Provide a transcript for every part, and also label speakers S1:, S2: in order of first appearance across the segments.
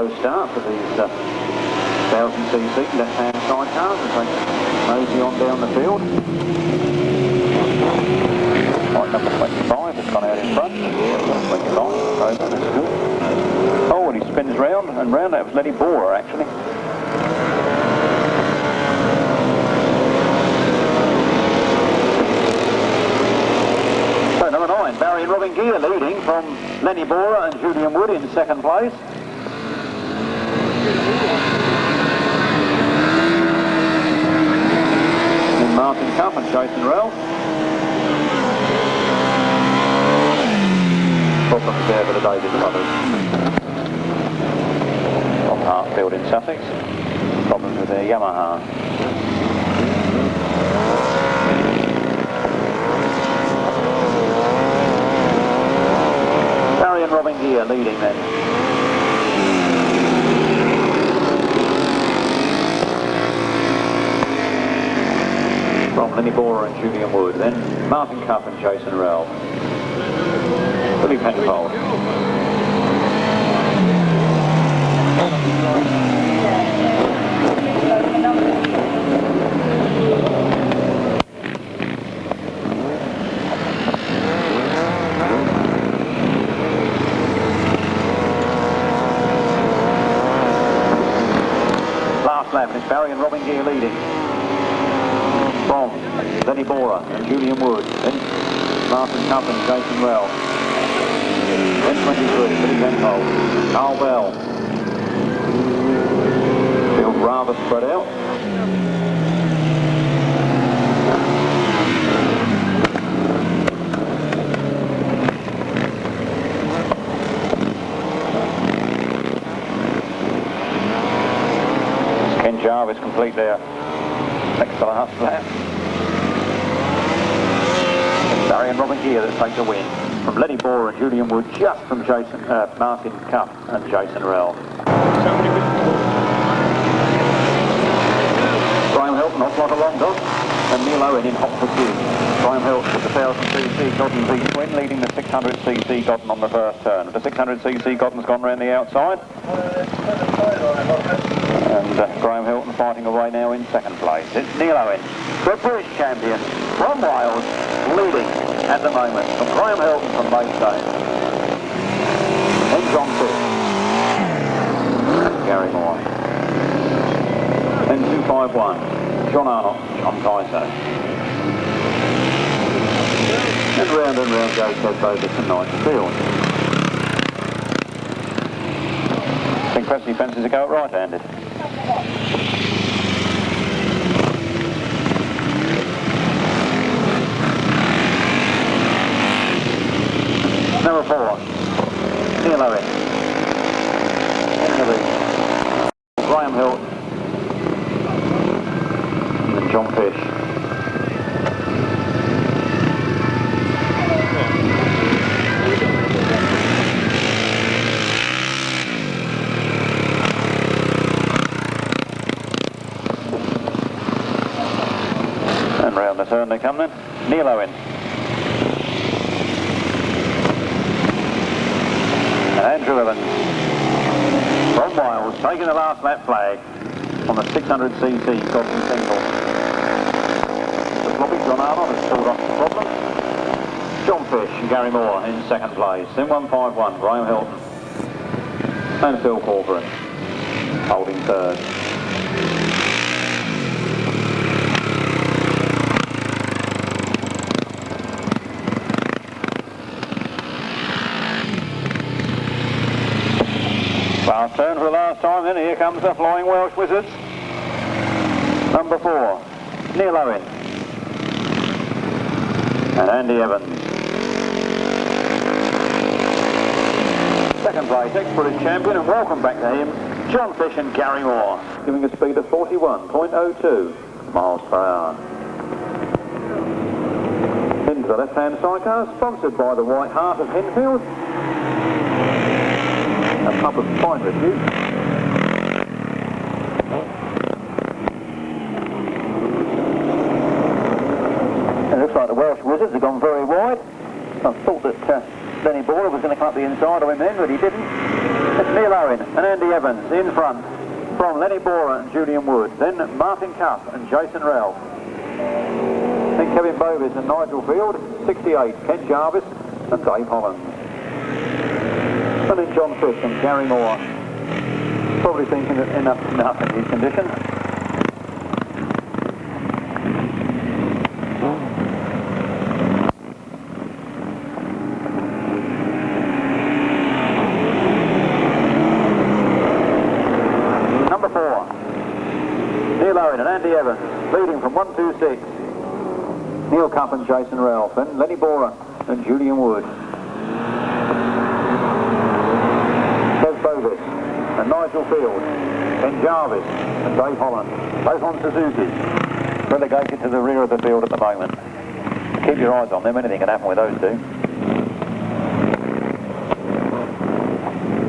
S1: slow start for these 1000cc left-hand sidecars as they mosey on down the field. Right, number 25 has gone out in front. 25, over, that's good. Oh, and he spins round and round. That was LH Sidecars actually. So number 9, Barry and Robin Gear leading from LH Sidecars and Julian Wood in second place. Then Martin Cup and Jason Ralph. Problems there for the David brothers. From Hartfield in Sussex. Problems with their Yamaha. Barry and Robin Gear leading then. From LH Sidecars and Julian Wood. Then Martin Cup and Jason Ralph. Penfold. Last lap, it's Barry and Robin Gear leading. From LH Sidecars and Julian Wood. Then Martin Cup and Jason Ralph. 1023, Penfold. Carl Bell. Field rather spread out. Ken Jarvis complete there. Next to the last lap. Barry and Robin Gear that take the win. From LH Sidecars and Julian Wood, just from Martin Cup and Jason Ralph. Graham Hilton off like a long dog, and Neil Owen in hot pursuit. Graham Hilton with the 1000cc Godden V-twin leading the 600cc Godden on the first turn. The 600cc Godden's gone round the outside. And Graham Hilton fighting away now in second place. It's Neil Owen, the British champion from Wales, leading at the moment from Graham Hilton from Maidstone. Then John Fish. Gary Moore. Then 251. John Arnott, John Tyso. And round goes Ted Bogus and Nigel Field. I think Presley fancies a go at right-handed. Number 4, Neil Owen. Graham Hilton. And then John Fish. And round the turn they come then. Neil Owen. Andrew Evans from Wales taking the last lap flag on the 600cc Godden single. The floppy John Arnold has pulled off the problem. John Fish and Gary Moore in second place. Then 151 Graham Hilton and Phil Corcoran holding third. Last turn for the last time, then here comes the Flying Welsh Wizards. Number 4, Neil Owen and Andy Evans. Second place, ex-British champion, and welcome back to him, John Fish and Gary Moore, giving a speed of 41.02 miles per hour. Into the left-hand sidecar, sponsored by the White Hart of Henfield. A pub of fine repute. It looks like the Welsh Wizards have gone very wide. I thought that LH Sidecars was going to come up the inside of him then, but he didn't. It's Neil Owen and Andy Evans in front from Lenny Borer and Julian Wood. Then Martin Cuff and Jason Ralph. Then Kevin Bovis and Nigel Field. 68, Ken Jarvis and Dave Hollands. And then John Fish and Gary Moore. Probably thinking that enough in these conditions. Number 4, Neil Owen and Andy Evans leading from 126. Neil Cuff and Jason Ralph, and Lenny Borer and Julian Wood. Kev Bovis and Nigel Field, Ken Jarvis and Dave Holland, both on Suzuki's, relegated to the rear of the field at the moment. Keep your eyes on them, anything can happen with those two.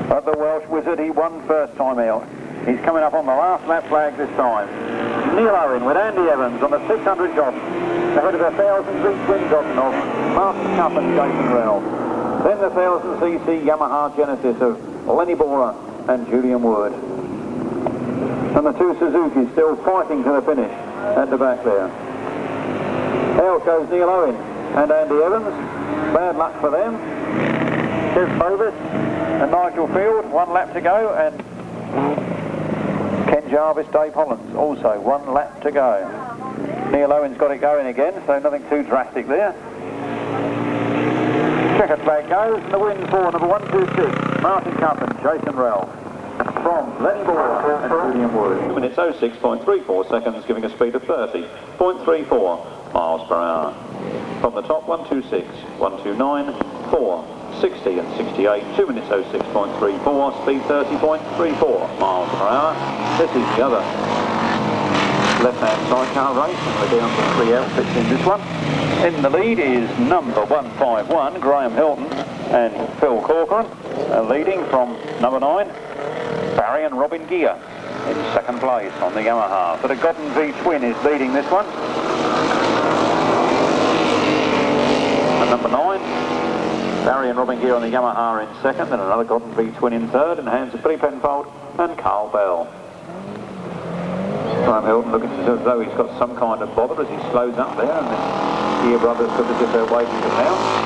S1: But the Welsh Wizard, he won first time out. He's coming up on the last lap flag this time. Neil Owen with Andy Evans on the 600 Godden, ahead of the 1000 twin Godden of Martin Cuff and Jason Ralph. Then the 1000cc Yamaha Genesis of Lenny Borer and Julian Wood. And the two Suzuki's still fighting to the finish at the back there. Out goes Neil Owen and Andy Evans. Bad luck for them. Kev Bovis and Nigel Field, 1 lap to go, and Ken Jarvis, Dave Hollands, also 1 lap to go. Neil Owen's got it going again, so nothing too drastic there. Checkered flag goes, and the win for number 126, Martin Cuff and Jason Ralph. From Lenny Borer and Julian Wood. 2 minutes 06.34 seconds, giving a speed of 30.34 miles per hour. From the top, 126, 129, 4, 60 and 68, 2 minutes 06.34, speed 30.34 miles per hour. This is the other left-hand sidecar race, and we're down to 3 outfits in this one. In the lead is number 151, Graham Hilton and Phil Corcoran, leading from number 9, Barry and Robin Gear in second place on the Yamaha. But a Godden V-twin is leading this one. And number 9, Barry and Robin Gear on the Yamaha in second, and another Godden V-twin in third, in the hands of Billy Penfold and Carl Bell. Graham Hilton looking as though he's got some kind of bother as he slows up there, and the Gear brothers look as if they're waiting to pounce.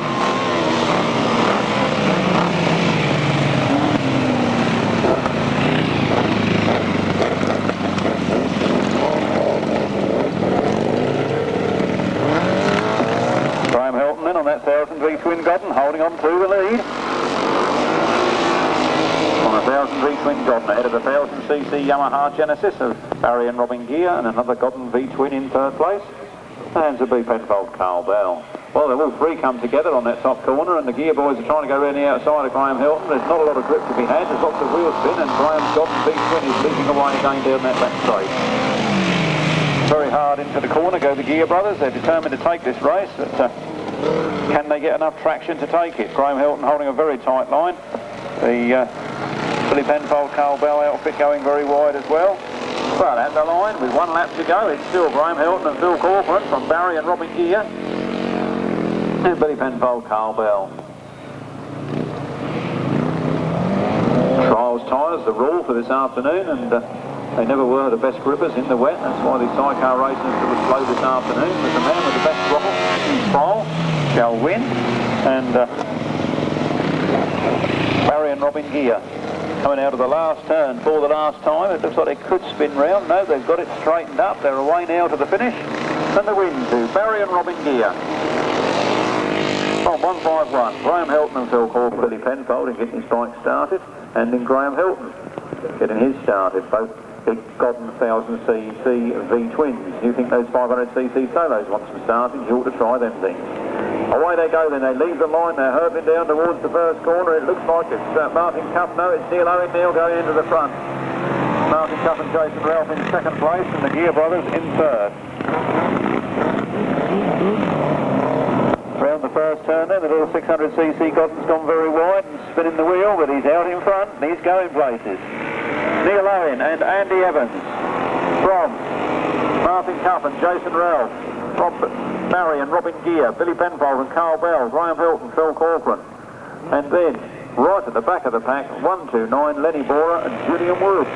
S1: Graham Hilton then on that 1000 V-twin Godden, holding on to the lead. On a 1000 V-twin Godden, ahead of the 1000cc Yamaha Genesis of Barry and Robin Gear, and another Godden V-twin in third place. Hands of B. Penfold, Carl Bell. Well, they'll all 3 come together on that top corner, and the Gear boys are trying to go around the outside of Graham Hilton. There's not a lot of grip to be had. There's lots of wheel spin, and Graham's Godden V-twin is leaping away again down that back straight. Very hard into the corner go the Gear brothers. They're determined to take this race, but can they get enough traction to take it? Graham Hilton holding a very tight line. The Billy Penfold, Carl Bell outfit going very wide as well. But at the line, with 1 lap to go, it's still Graham Hilton and Phil Corcoran from Barry and Robin Gear. And Billy Penfold, Carl Bell. Trials tyres, the rule for this afternoon, and they never were the best grippers in the wet. That's why these sidecar racing is a little slow this afternoon. But the man with the best throttle in trial shall win. And Barry and Robin Gear coming out of the last turn for the last time. It looks like they could spin round. No, they've got it straightened up. They're away now to the finish. And the win to Barry and Robin Gear. From 151, Graham Hilton and Phil Corcoran. Billy Penfold in getting his bike started, and in Graham Hilton getting his started. Both big Godden 1000cc V-twins. You think those 500cc solos want some starting? You ought to try them things. Away they go then, they leave the line, they're hurtling down towards the first corner. It looks like it's Martin Cuff, no, it's Neil Owen now going into the front. Martin Cuff and Jason Ralph in second place, and the Gear brothers in third. Round the first turn then, the little 600cc Godden's gone very wide and spinning the wheel, but he's out in front and he's going places. Neil Owen and Andy Evans from Martin Cuff and Jason Ralph, from Barry and Robin Gear, Billy Penfold and Carl Bell, Graham Hilton, Phil Corcoran, and then Right at the back of the pack, 129, Lenny Borer and Julian Wood.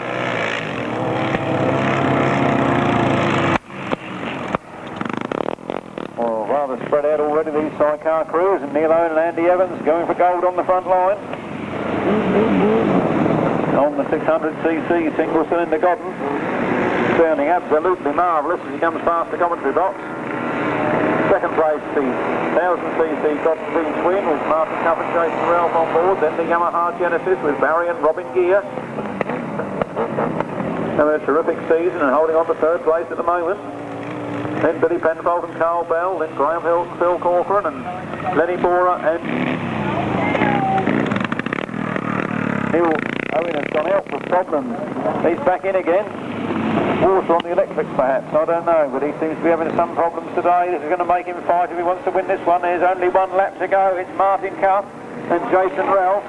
S1: Well, rather spread out already, these sidecar crews, and Neil Owen and Andy Evans going for gold on the front line. On the 600cc single cylinder Godden, sounding absolutely marvellous as he comes past the commentary box. Second place, the 1000cc Godden V-twin with Martin Cuff and Jason Ralph on board. Then the Yamaha Genesis with Barry and Robin Gear. Having a terrific season and holding on to third place at the moment. Then Billy Penfold and Carl Bell. Then Graham Hilton, Phil Corcoran and Lenny Borer and Neil Owen has gone out for problems. He's back in again. Water on the electrics perhaps, I don't know, but he seems to be having some problems today. This is going to make him fight if he wants to win this one. There's only one lap to go. It's Martin Cuff and Jason Ralph.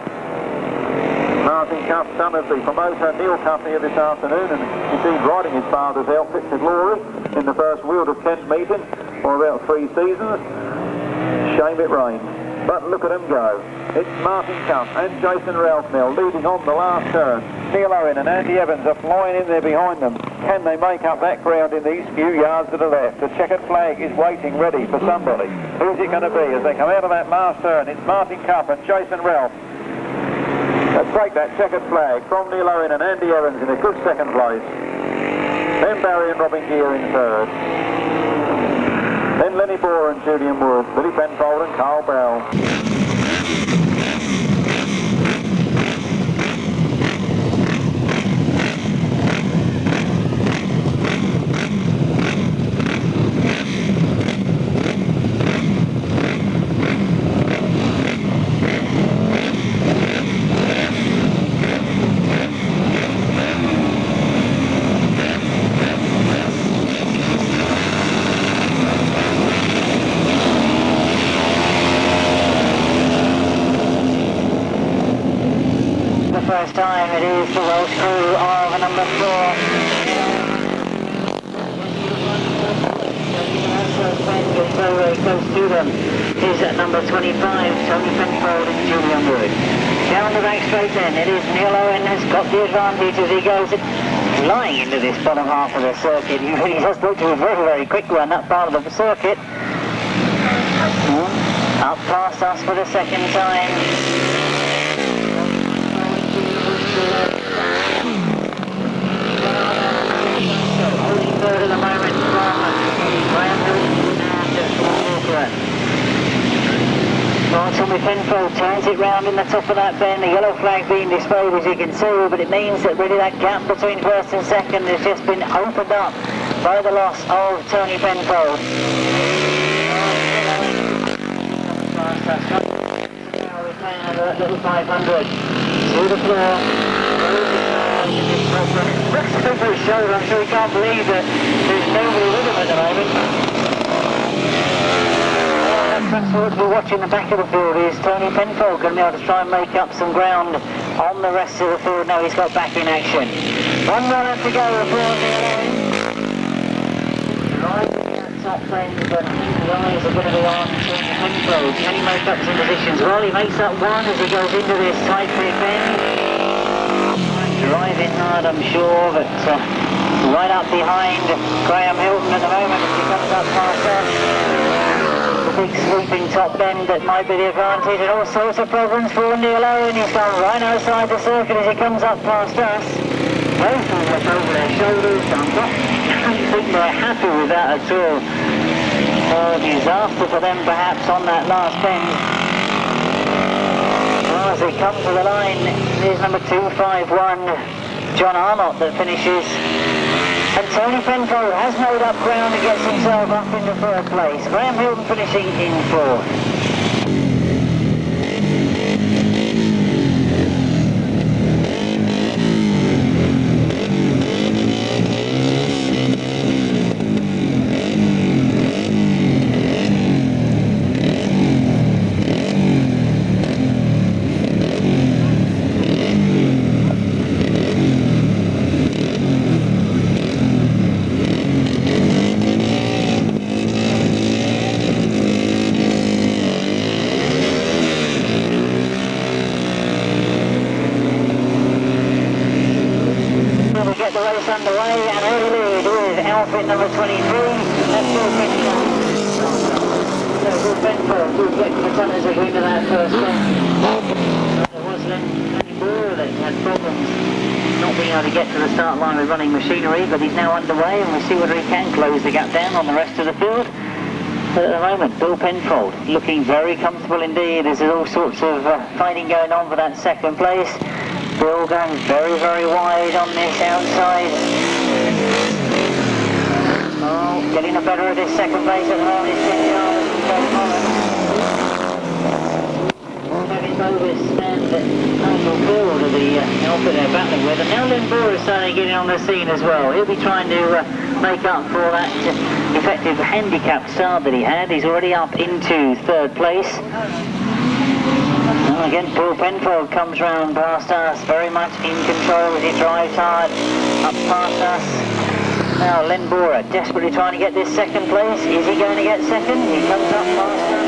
S1: Martin Cuff, son of the promoter Neil Cuff here this afternoon, and indeed riding his father's outfit to glory in the first Weald of Kent meeting for about 3 seasons. Shame it rained. But look at them go. It's Martin Cuff and Jason Ralph now leading on the last turn. Neil Owen and Andy Evans are flying in there behind them. Can they make up that ground in these few yards to the left? The checkered flag is waiting ready for somebody. Who's it going to be as they come out of that last turn? It's Martin Cuff and Jason Ralph. Let's break that checkered flag from Neil Owen and Andy Evans in a good second place. Then Barry and Robin Gear in third. Then Lenny Borer and Julian Wood, Billy Penfold and Carl Bell.
S2: First time it is the Welsh crew of number 4. Very close to them is at number 25, Tony Penfold and Julian Wood. Down the back straight then, it is Neil Owen has got the advantage as he goes flying into this bottom half of the circuit. He really has looked to a very quick one, that part of the circuit. Up past us for the second time. Holding third at the moment from Graham Hilton and Walker. Well, Tommy Penfold turns it round in the top of that bend. The yellow flag being displayed as you can see, but it means that really that gap between first and second has just been opened up by the loss of Tony Penfold. Now we can have a little 500 to the floor. Rex over his shoulder, I'm sure he can't believe that there's nobody with him at the moment. Perhaps what we're watching the back of the field is Tony Penfold going to be able to try and make up some ground on the rest of the field. Now he's got back in action. One more left to go before the right at top end, but the eyes are going to be on Tony Penfold. Can he make up some positions? Well, he makes up one as he goes into this tight pit bend. Driving hard, I'm sure, but right up behind Graham Hilton at the moment as he comes up past us. The big sweeping top bend that might be the advantage, and all sorts of problems for Neil Owen. He's gone right outside the circuit as he comes up past us. Both of us over their shoulders. I don't think they're happy with that at all. Disaster for them perhaps on that last bend. As they come to the line, there's number 251, John Arnott, that finishes. And Tony Penfold has made up ground and gets himself up into third place. Graham Hilton finishing in fourth. get the race underway, and early lead with outfit number 23, that's Bill Penfold. So Bill Penfold will get the runners into that first bend. There was Lenny Moore that had problems not being able to get to the start line with running machinery, but he's now underway, and we'll see whether he can close the gap down on the rest of the field. But at the moment, Bill Penfold looking very comfortable indeed. There's all sorts of fighting going on for that second place. Bill going very, very wide on this outside. Oh, getting the better of this second place at the moment. Kevin Bovis and Michael Field are the outfit they're battling with. And now Len Bohr is starting to get in on the scene as well. He'll be trying to make up for that effective handicap start that he had. He's already up into third place. Now again, Bill Penfold comes round past us, very much in control with his drive hard, up past us. Now Len Bohr desperately trying to get this second place. Is he going to get second? He comes up past us.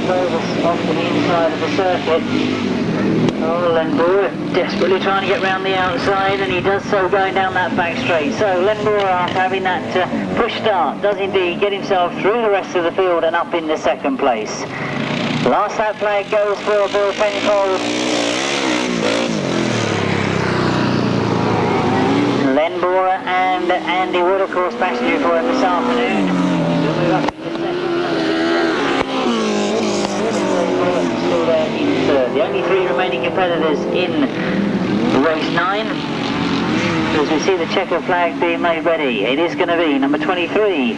S2: Off to the inside of the circuit. Oh, Len Bohr desperately trying to get round the outside, and he does so going down that back straight. So Len Bohr, after having that push start, does indeed get himself through the rest of the field and up in the second place. Last lap flag goes for Bill Penfold. Len Bohr and Andy Wood, of course, passenger for him this afternoon. We'll move up into second. Still there in third. The only three remaining competitors in race 9. As we see the checker flag being made ready, it is going to be number 23,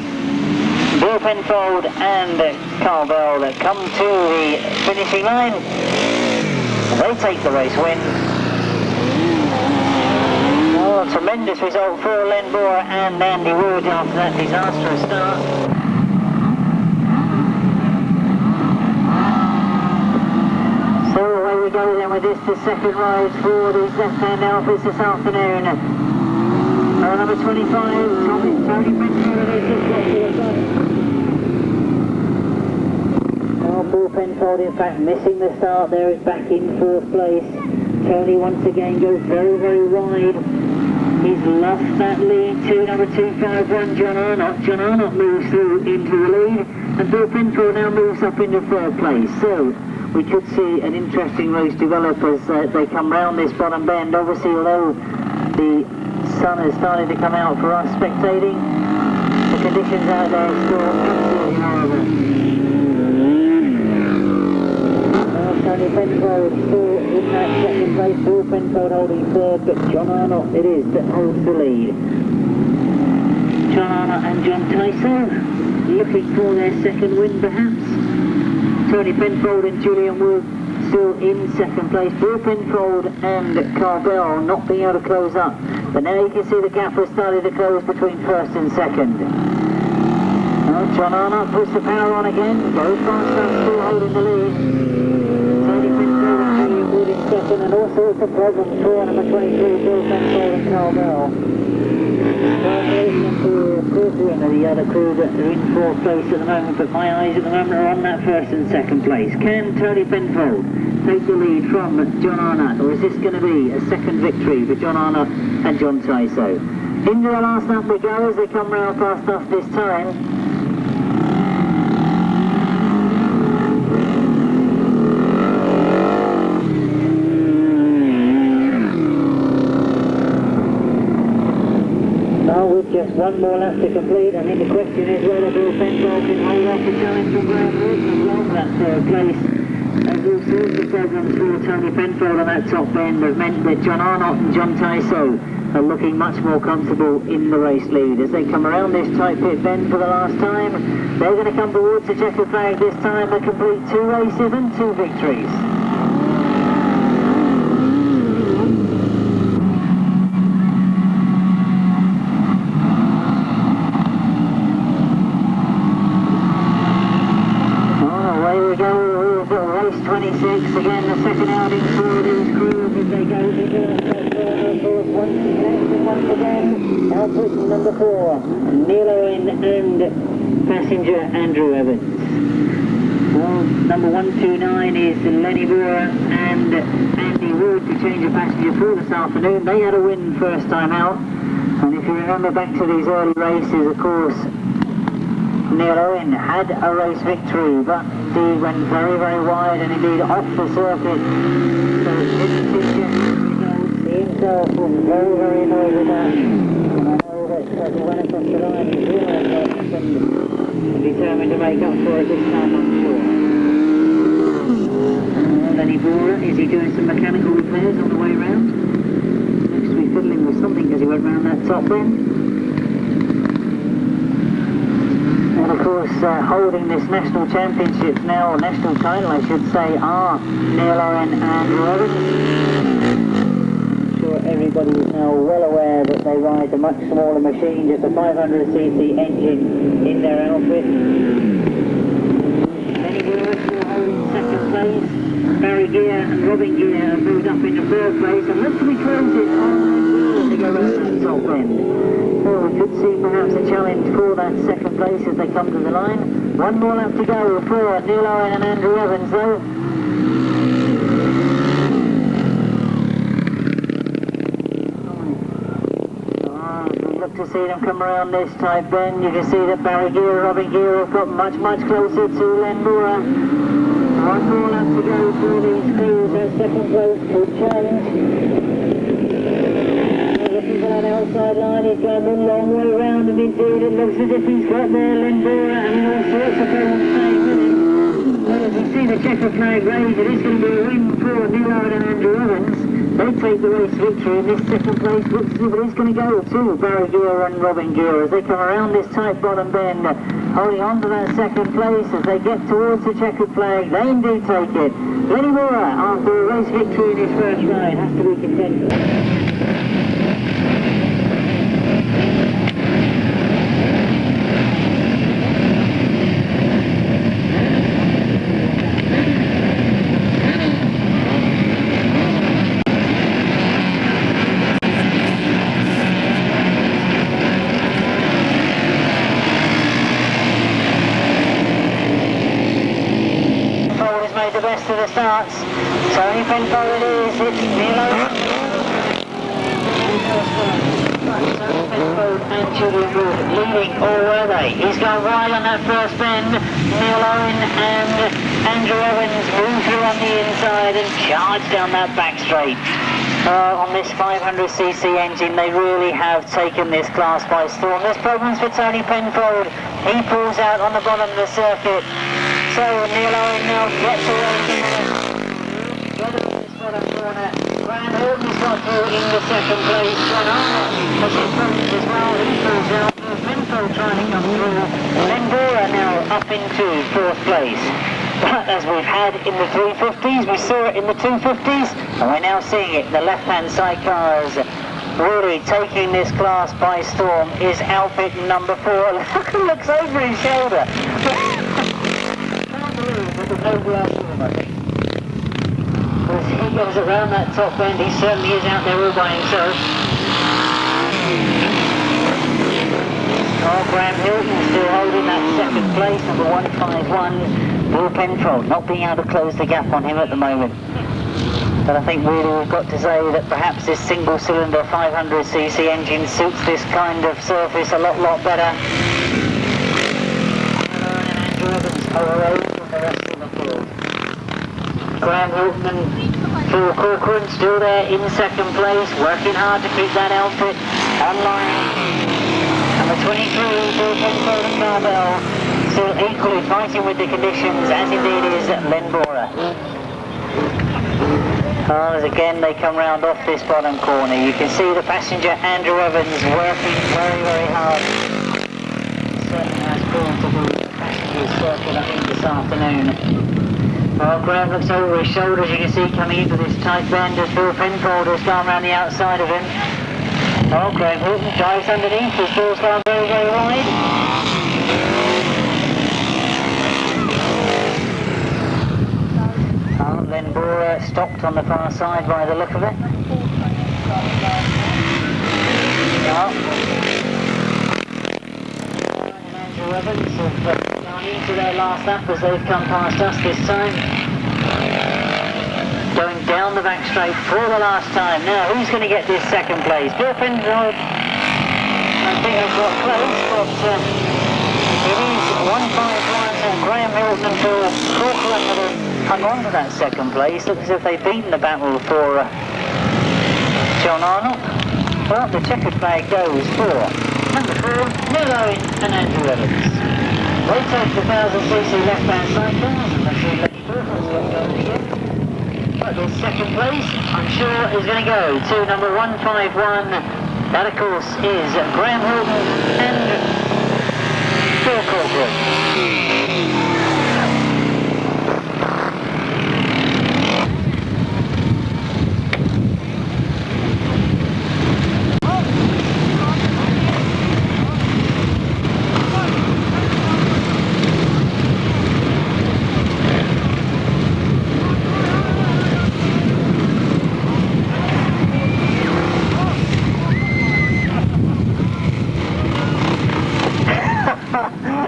S2: Bill Penfold and Carl Bell that come to the finishing line. They take the race win. Oh, a tremendous result for Len Bohr and Andy Wood after that disastrous start. So away we go then with this, the second ride for these left-hand outfits this afternoon. Number 25, Tony Penfold. Oh, Bill Penfold in fact missing the start there, is back in fourth place. Tony once again goes very, very wide. He's lost that lead to number 251, John Arnott. John Arnott moves through into the lead, and Bill Penfold now moves up into third place. So we could see an interesting race develop as they come round this bottom bend. Obviously, although the sun has started to come out for us spectating, the conditions out there are still absolutely horrible. Tony Penfold still in that second place, Bill Penfold holding third, but John Arnott it is that holds the lead. John Arnott and John Tyson looking for their second win perhaps. Tony Penfold and Julian Wood still in second place. Bill Penfold and Carl Bell not being able to close up. But now you can see the gap has started to close between first and second. Well, John Arnott puts the power on again, goes fast up, still holding the lead. Tony Penfold and Julian Wood in second, and all sorts of problems for number 23, Bill Penfold and Carl Bell. The other crew that are in fourth place at the moment, but my eyes at the moment are on that first and second place. Can Tony Penfold take the lead from John Arnott, or is this going to be a second victory for John Arnott and John Tyso? Into the last lap we go as they come round past us this time. Just one more lap to complete, and then the question is whether Bill Penfold can hold off the challenge from Graham Wood as well for that third place. As all sorts of problems for Tony Penfold on that top end have meant that John Arnott and John Tyso are looking much more comfortable in the race lead. As they come around this tight pit bend for the last time, they're going to come towards the checker flag this time and complete 2 races and 2 victories. Race 26, again the second outing for these crews as they go into the once again, output number 4, Neil Owen and passenger Andrew Evans. Oh, number 129 is Lenny Boer and Andy Wood to change a passenger for this afternoon. They had a win first time out. And if you remember back to these early races, of course, Neil Owen had a race victory, but indeed went very, very wide and indeed off the circuit. So it didn't feature results. He himself was very, very annoyed with that. And I know that as he went across the line, he realised what happened and determined to make up for it this time, I'm sure. Lenny Boer, is he doing some mechanical repairs on the way round? Looks to be fiddling with something as he went round that top bend. And of course, holding this national championship now, or national title I should say, are Neil Owen and Andrew Evans. I'm sure everybody is now well aware that they ride a much smaller machine, just a 500cc engine in their outfit. Lenny Boer still holding second place. Barry Gear and Robin Gear have moved up into third place and looks to be closing on to go around that top end. Well, we could see perhaps a challenge for that second place as they come to the line. One more lap to go for Neil Owen and Andrew Evans though. We look to see them come around this tight bend. You can see that Barry Gear and Robin Gear have got much, much closer to Len Boer. One more lap to go for these crews. That second place could change. Looking for that outside line, he's going a long way round, and indeed it looks as if he's got there Len Boer and all sorts of people staying with him. Well, as you see the checker flag raised, it is going to be a win for Neil Owen and Andrew Evans. They take the race victory, and this second place looks as if it is going to go to Barry Gear and Robin Gear as they come around this tight bottom bend, holding on to that second place as they get towards the checkered flag. They indeed take it. Lenny Boer, after a race victory in his first ride, has to be content. The best of the starts. Tony Penfold it is. It's Neil Owen. Penfold and Julian Wood leading, or were they? He's gone wide on that first bend. Neil Owen and Andrew Evans move through on the inside and charge down that back straight. On this 500cc engine, they really have taken this class by storm. There's problems for Tony Penfold. He pulls out on the bottom of the circuit. So Neil Owen now gets away from this bottom corner. Graham Hilton's got through in the second place. John Arnold has his problems as well. He pulls out. Penfold trying to come through. Len Boer now up into fourth place. But as we've had in the 350s, we saw it in the 250s, and we're now seeing it. The left-hand sidecars really taking this class by storm is outfit number 4. Look, he looks over his shoulder. There's no glass in him, I think. As he goes around that top end, he certainly is out there all by himself. Oh, Graham Hilton still holding that second place, number 151. Will Penfold not being able to close the gap on him at the moment. But I think really we've got to say that perhaps this single-cylinder 500cc engine suits this kind of surface a lot better. Andrew Evans away from the rest of the field. Graham Hilton and Phil Corcoran still there in second place, working hard to keep that outfit online. Number 23, Will Penfold and Carbell, still equally fighting with the conditions, as indeed is Len Boer. As again they come round off this bottom corner, you can see the passenger Andrew Evans working very hard. Certainly has proved to be the passenger's circuit, I think, this afternoon. Well, Graham looks over his shoulders, you can see coming into this tight bend as Phil Penfold has gone round the outside of him. Oh, Graham Hilton drives underneath, his ball's gone very wide. Len Boer stopped on the far side by the look of it. Andrew Evans of into their last lap as they've come past us this time. Going down the back straight for the last time. Now, who's going to get this second place? Penfold. I think they've got close, but it is 151. Graham Hilton and Phil Corcoran that have hung on to that second place. Looks as if they've beaten the battle for John Arnold. Well, the checkered flag goes for number 4, Neil Owen and Andrew Evans. They take the 1000cc left-hand sidecars, and that's the but the second place, I'm sure, is going to go to number 151. That, of course, is Graham Hilton and Phil Corcoran.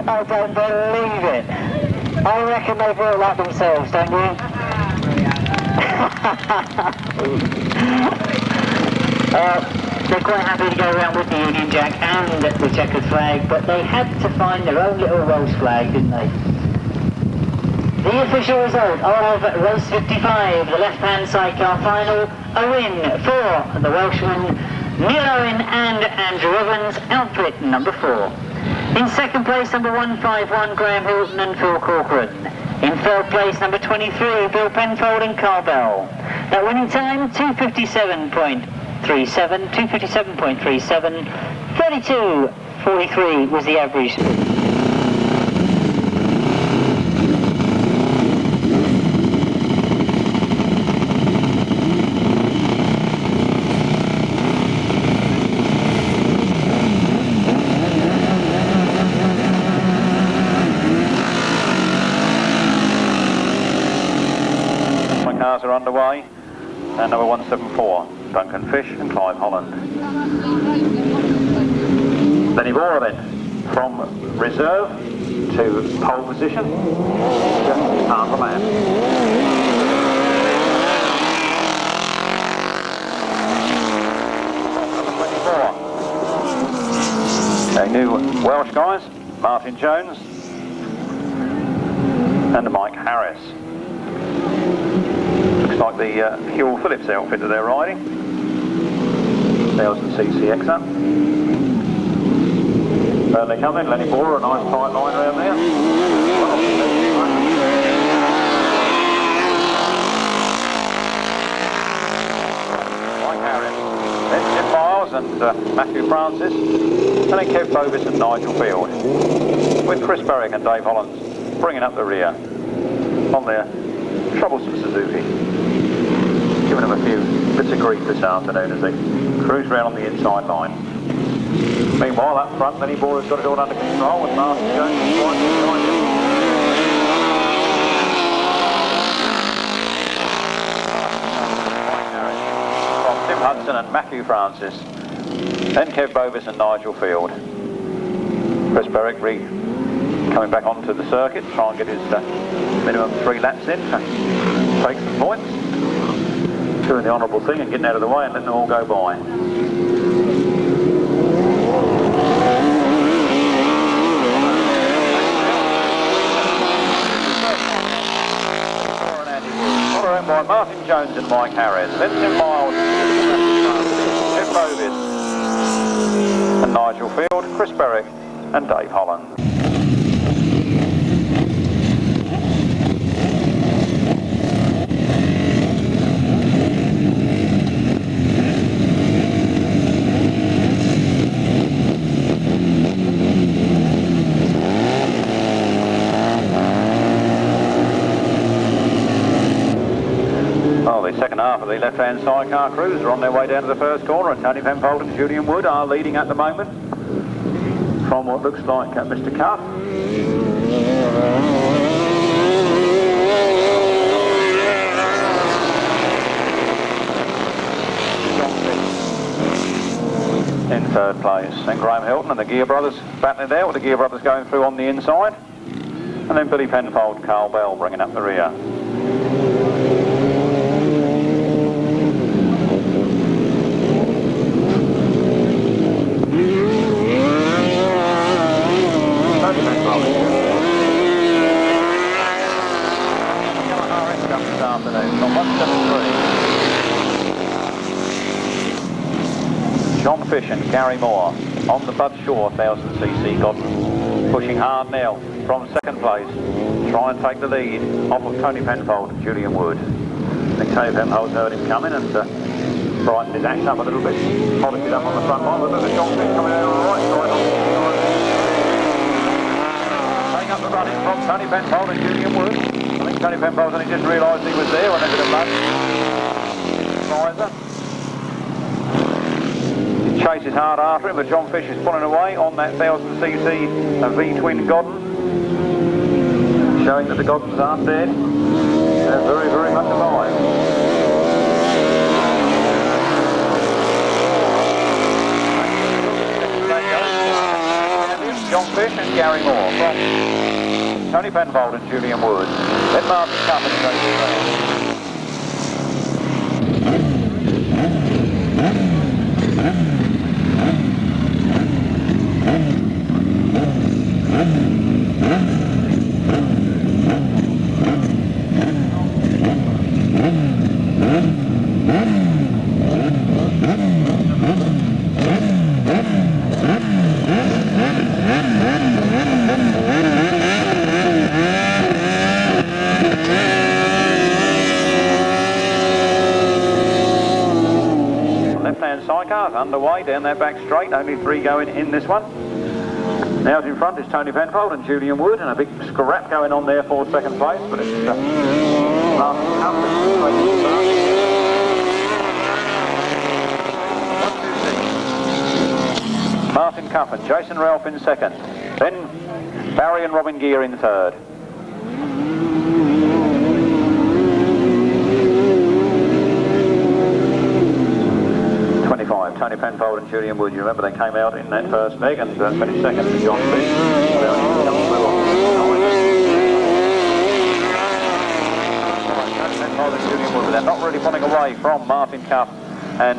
S2: I don't believe it. I reckon they feel like themselves, don't you? They're quite happy to go around with the Union Jack and the checkered flag, but they had to find their own little Welsh flag, didn't they? The official result of race 55, the left-hand sidecar final, a win for the Welshman Neil Owen and Andrew Evans, outfit number 4. In second place, number 151, Graham Hilton and Phil Corcoran. In third place, number 23, Bill Penfold and Carl Bell. That winning time, 2:57.37, 32:43 was the average speed.
S1: Cars are underway, and number 174, Duncan Fish and Clive Holland. Lenny Bora then, from reserve to pole position, just half a lap. Number 24, a new Welsh guys, Martin Jones and Mike Harris. Like the Huel Phillips outfit that they're riding. 1000cc Exa. They come in, Lenny Bora, a nice tight line around there. Mike Harris. Then Jim Miles and Matthew Francis. And then Kev Bovis and Nigel Field. With Chris Berwick and Dave Holland bringing up the rear on their troublesome Suzuki. Giving them a few bits of grief this afternoon as they cruise around on the inside line. Meanwhile, up front, Lenny Bora's got it all under control with Martin Jones right behind him. From Tim Hudson and Matthew Francis. Then Kev Bovis and Nigel Field. Chris Berwick coming back onto the circuit, try and get his minimum 3 laps in to take some points. Doing the honourable thing and getting out of the way and letting them all go by. Followed around by Martin Jones and Mike Harris. Then Tim Miles, Kev Bovis and Nigel Field, Chris Berwick and Dave Holland. The second half of the left-hand sidecar crews are on their way down to the first corner, and Tony Penfold and Julian Wood are leading at the moment from what looks like Mr. Cuff. In third place, and Graham Hilton and the Gear Brothers battling there with the Gear Brothers going through on the inside. And then Billy Penfold, Carl Bell bringing up the rear. Tony Penfold. RS Cup this afternoon from 173. John Fish and Gary Moore on the Bud Shaw 1000cc Godden, pushing hard now from second place, try and take the lead off of Tony Penfold and Julian Wood. I think Tony Penfold's heard him coming and brightened his act up a little bit, polished it up on the front line. But look at John Fish coming out on the right side. Taking up the running from Tony Penfold and Julian Wood. I think Tony Penfold only just realised he was there when they did a run. Chases hard after him, but John Fish is pulling away on that 1000cc V-twin Godden, showing that the Goddens aren't dead. They're very, very much alive. John Fish and Gary Moore from Tony Penfold and Julian Wood. Then Martin Cup and Jason Left-hand sidecars underway down that back straight, only 3 going in this one. Out in front is Tony Penfold and Julian Wood, and a big scrap going on there for second place, but it's Martin Cuff and Jason Ralph in second, then Barry and Robin Gear in third. Tony Penfold and Julian Wood. You remember they came out in that first leg and finished second to John Fish. Tony Penfold and Julian Wood, they're not really pulling away from Martin Cuff and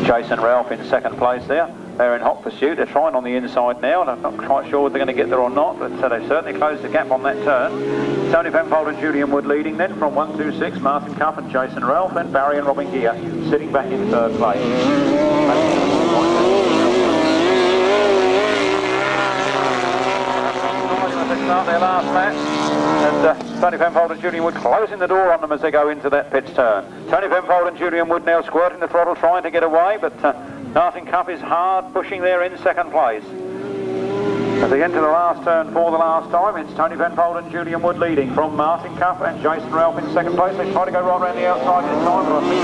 S1: Jason Ralph in second place there. They're in hot pursuit. They're trying on the inside now, and I'm not quite sure whether they're going to get there or not, but they've certainly closed the gap on that turn. Tony Penfold and Julian Wood leading then from 126, Martin Cuff and Jason Ralph, and Barry and Robin Gear sitting back in third place. They start their last lap, and Tony Penfold and Julian Wood closing the door on them as they go into that pits turn. Tony Penfold and Julian Wood now squirting the throttle, trying to get away, but Martin Cuff is hard pushing there in second place. As they enter the last turn for the last time, it's Tony Penfold and Julian Wood leading from Martin Cuff and Jason Ralph in second place. They try to go right around the outside this time, but I think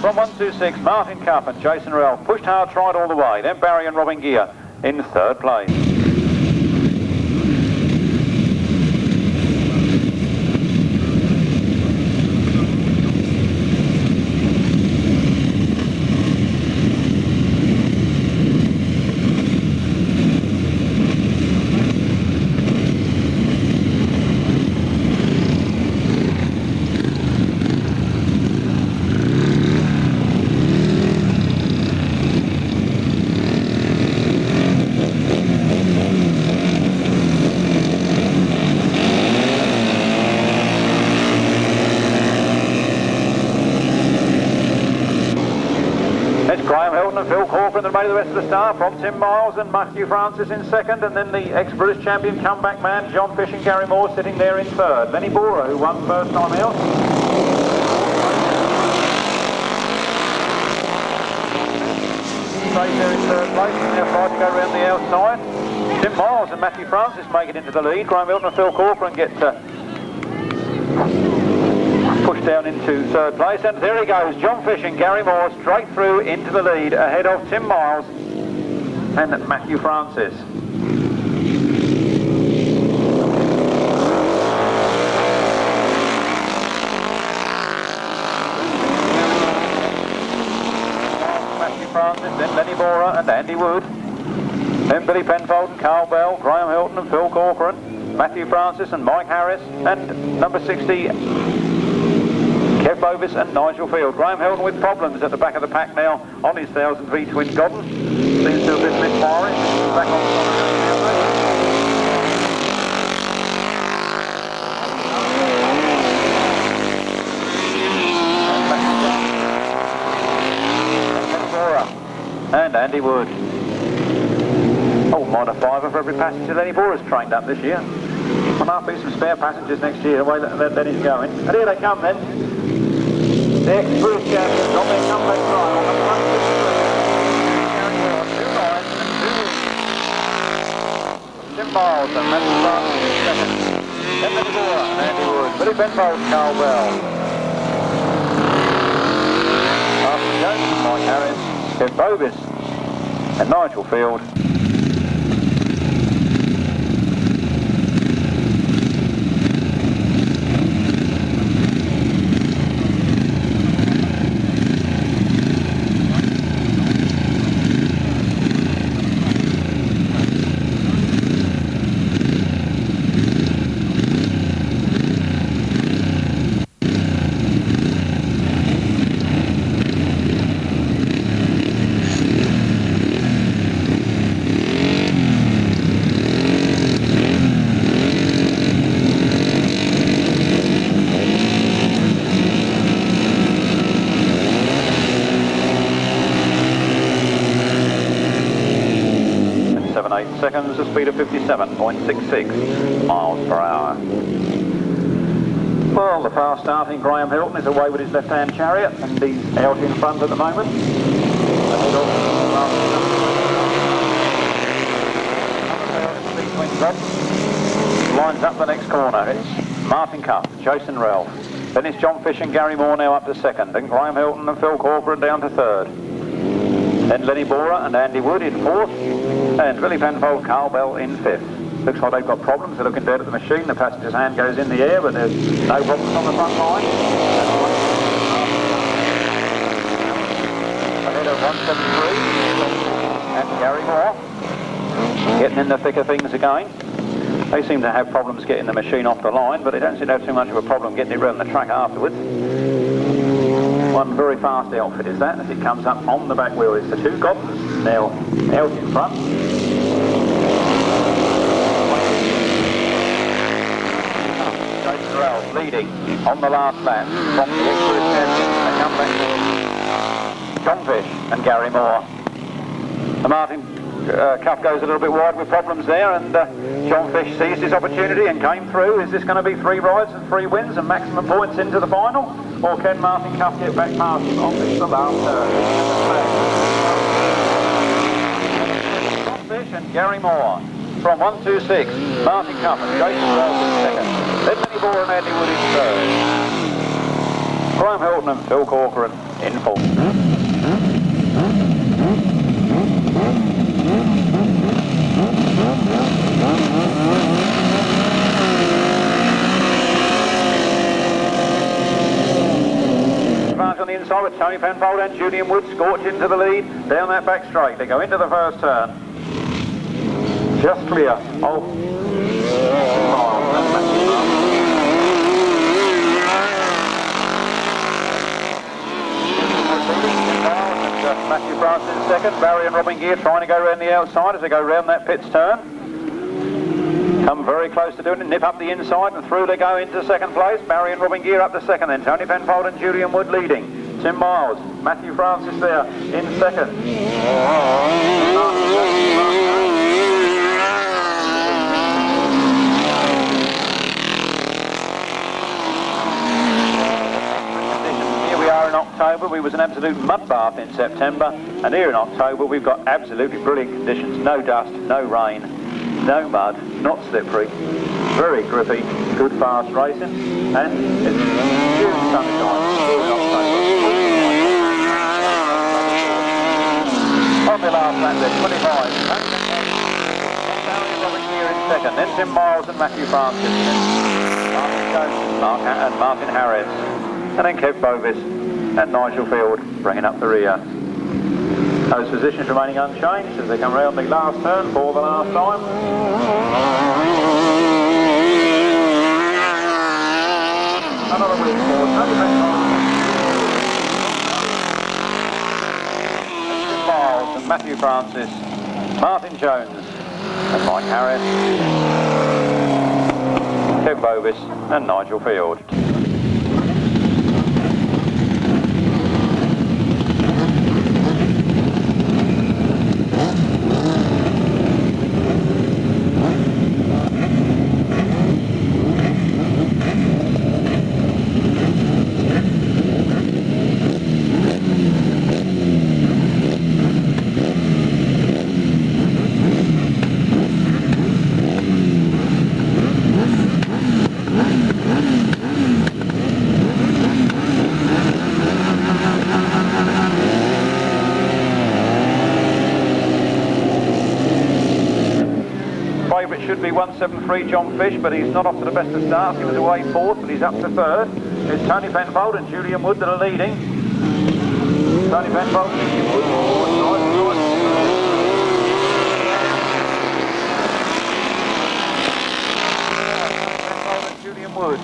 S1: from 126, Martin Cuff and Jason Ralph pushed hard, tried all the way. Then Barry and Robin Gear in third place. Phil Corcoran that made the rest of the start from Tim Miles and Matthew Francis in second, and then the ex-British champion comeback man John Fish and Gary Moore sitting there in third. Lenny Bora, who won first time out. Stays there in third place, and now trying to go around the outside. Tim Miles and Matthew Francis make it into the lead. Graham Milton and Phil Corcoran get pushed down into third place, and there he goes, John Fish and Gary Moore straight through into the lead ahead of Tim Miles and Matthew Francis. Matthew Francis, then Lenny Bora. Bora and Andy Wood. Then Billy Penfold and Carl Bell, Graham Hilton and Phil Corcoran, Matthew Francis and Mike Harris, and number 60, Kev Bovis and Nigel Field. Graham Hilton with problems at the back of the pack now on his 1000V twin Godden. Seems to have been misfiring. Back on and Andy Wood. Oh, mind a fiver for every passenger Lenny Bora's trained up this year. Well, there'll be some spare passengers next year, the way that he's going. And here they come then. The ex-British champions on their comeback trial on the front of the street. 2 lines and 2. Tim Miles and Matthew Francis in second. Then Lenny Bora and Andy Wood. Billy Penfold and Carl Bell. Martin Jones and Mike Harris. Kev Bovis and Nigel Field. Seconds, a speed of 57.66 miles per hour. Well, the fast starting Graham Hilton is away with his left-hand chariot, and he's out in front at the moment. Lines up the next corner. It's Martin Cuff, Jason Ralph. Then it's John Fish and Gary Moore now up to second. Then Graham Hilton and Phil Corcoran down to third. Then Lenny Bora and Andy Wood in fourth, and Billy Penfold, Carl Bell in fifth. Looks like they've got problems. They're looking dead at the machine. The passenger's hand goes in the air, but there's no problems on the front line. Ahead of 173, and Gary Moore getting in the thick of things again. They seem to have problems getting the machine off the line, but they don't seem to have too much of a problem getting it around the track afterwards. One very fast outfit is that, as it comes up on the back wheel. It's the 2 Goddens now out in front. Jason Ralph leading on the last lap from the ex-British champion. They come back to John Fish and Gary Moore. The Martin Cuff goes a little bit wide with problems there, and John Fish seized his opportunity and came through. Is this going to be 3 rides and 3 wins and maximum points into the final? Or can Martin Cuff get back past him on this the last turn? John Fish and Gary Moore from 126. Martin Cuff and Jason Ralph in second. Then Lenny Bora and Andy Wood in third. Graham Hilton and Phil Corcoran in fourth. On the inside with Tony Penfold and Julian Wood scorch into the lead down that back straight. They go into the first turn. Just clear of Matthew Francis in second. Barry and Robin Gear trying to go around the outside as they go round that pits turn. Come very close to doing it, nip up the inside and through they go into second place. Barry and Robin Gear up to second, then Tony Penfold and Julian Wood leading. Tim Miles, Matthew Francis there in second. Here we are in October. We was an absolute mud bath in September, and here in October we've got absolutely brilliant conditions. No dust, no rain, no mud, not slippery, very grippy, good fast racing, and it's June sunshine here in October. On the last lap then, 25. Robin here in second, then Tim Miles and Matthew Francis, Martin Jones and Martin Harris, and then Kev Bovis and Nigel Field bringing up the rear. Those positions remaining unchanged as they come round the last turn for the last time. Another week for Tony Penfold. Miles and Matthew Francis, Martin Jones and Mike Harris, Kev Bovis and Nigel Field. Favourite should be 173 John Fish, but he's not off to the best of starts. He was away fourth, but he's up to third. It's Tony Penfold and Julian Wood that are leading. Tony Penfold and Julian Wood. Penfold and Julian Wood.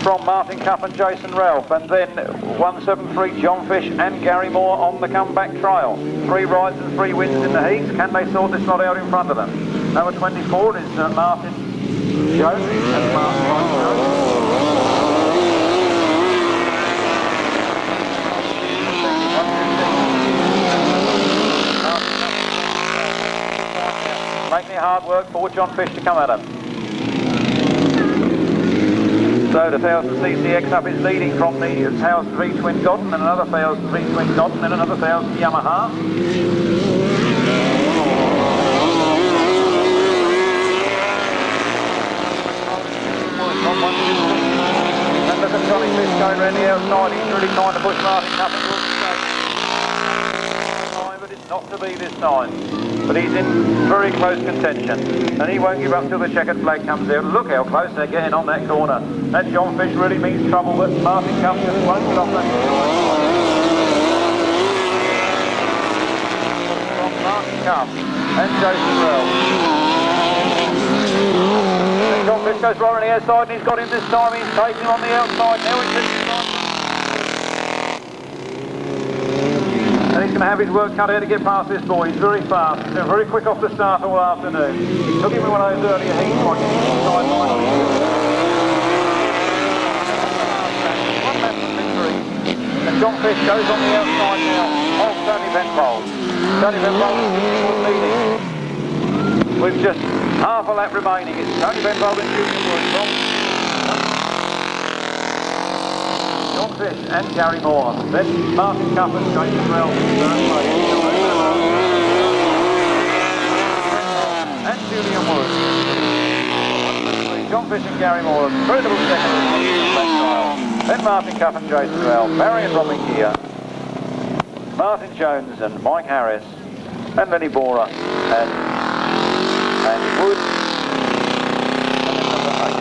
S1: From Martin Cuff and Jason Ralph, and then 173 John Fish and Gary Moore on the comeback trail. 3 rides and 3 wins in the heats. Can they sort this lot out in front of them? Number 24 is Martin Jones and Martin making it hard work for John Fish to come at him. So the 1000cc up is leading from the 1003 Twin Godden, and another 1003 Twin Godden, and another 1000 Yamaha. And look at Johnny Fish going around the outside. He's really trying to push Martin up into the but it's not to be this time. But he's in very close contention, and he won't give up till the checkered flag comes out. Look how close they're getting on that corner. That John Fish really means trouble, but Martin Cuff just won't get off that side. From Martin Cuff and Jason Rell. And John Fish goes right on the outside, and he's got him this time. He's taking him on the outside. Now he's and he's going to have his work cut out to get past this boy. He's very fast. He's been very quick off the start all afternoon. Took him in one of those earlier heats like inside line. One lap for victory. And John Fish goes on the outside now of Tony Penfold. Tony Penfold is leading with just half a lap remaining. It's Tony Penfold and Julian Wood from John Fish and Gary Moore. Then Martin Cuff and Jason Rell and Julian Wood. John Fish and Gary Moore, very little second. Then Martin Cuff and Jason Rell, Barry and Robin Gear, Martin Jones and Mike Harris, and Lenny Bora and Andy Wood. And number 8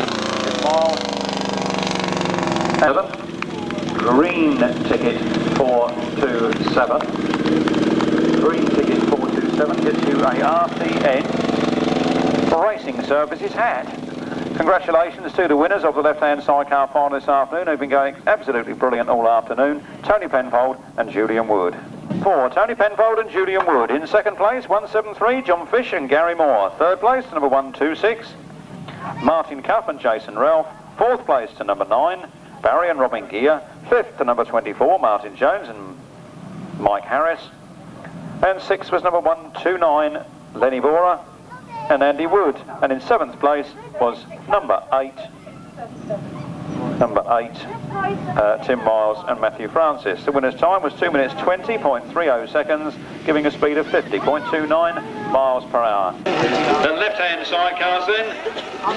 S1: is Miles. 7. Green ticket 427. Green ticket 427 gets you a RCN Racing Services hat. Congratulations to the winners of the left-hand sidecar final this afternoon, who've been going absolutely brilliant all afternoon, Tony Penfold and Julian Wood. For Tony Penfold and Julian Wood, in second place 173 John Fish and Gary Moore. Third place number 126 Martin Cuff and Jason Ralph. Fourth place to number 9 Barry and Robin Gear. Fifth to number 24 Martin Jones and Mike Harris. And sixth was number 129 Lenny Bora and Andy Wood. And in seventh place was number 8 Tim Miles and Matthew Francis. The winner's time was 2 minutes 20.30 seconds, giving a speed of 50.29 miles per hour. The left-hand sidecars then,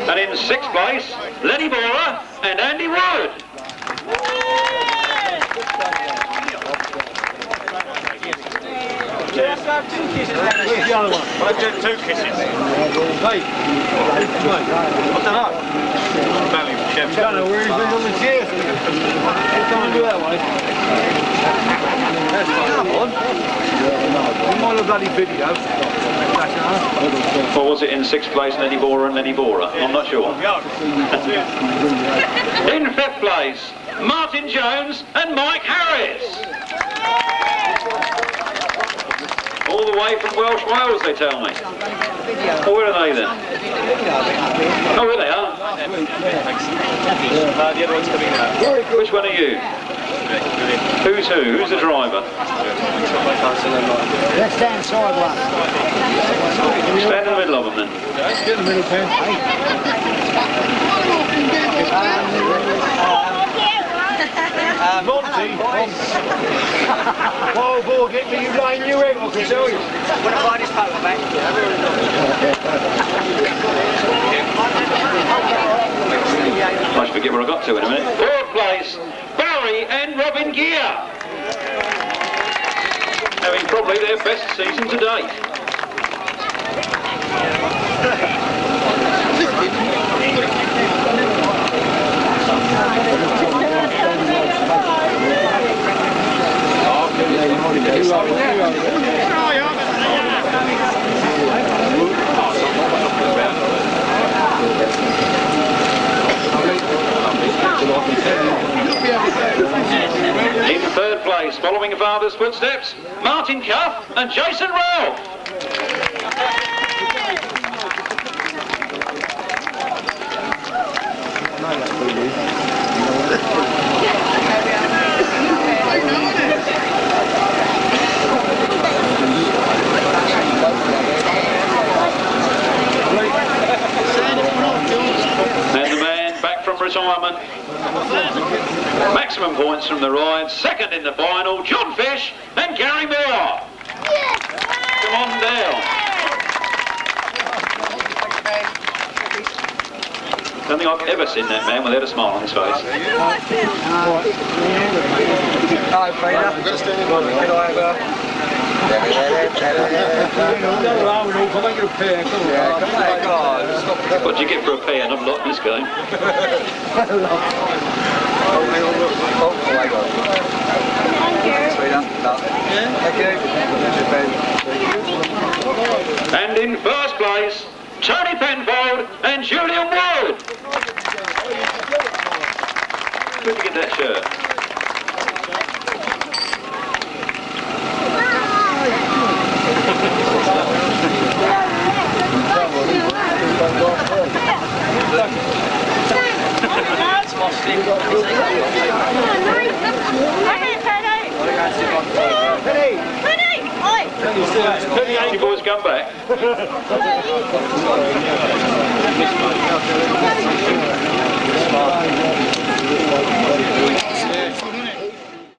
S1: and in sixth place, Lenny Bora and Andy Wood.
S3: Let's have 2 kisses. Where's the other one? Let's do 2 kisses. Hey, what's that up? Belly, Chef. I don't know where he's been on the chairs. Let's come and do that way. Come on. You might have bloody video.
S1: Or was it in 6th place Lenny Bora and Lenny Bora? I'm not sure. In 5th place, Martin Jones and Mike Harris. All the way from Welsh Wales, they tell me. Oh, where are they then? Oh, here they are.
S3: The other one's coming out.
S1: Which one are you? Who's who? Who's the driver?
S2: Let's stand side one.
S1: Stand in the middle of them then.
S3: Get in the middle, Pen. Monty. Whoa, boy, get me, you lying in your head, I can tell you.
S2: When I buy this paper back.
S1: I should forget where I got to in a minute. 4th place, Barry and Robin Gear. Having probably their best season to date. In 3rd place, following father's footsteps, Martin Cuff and Jason Ralph. And the man back from retirement. Maximum points from the ride. 2nd in the final, John Fish and Gary Moore. Come on down. I don't think I've ever seen that man without a smile on his face.
S3: Hi, Freda. I'm going to stand in one. Can I have a...
S1: What do you get for a pair? Not a lot in this game. And in 1st place, Tony Penfold and Julian Wood. Where'd you get that shirt? You boys come back.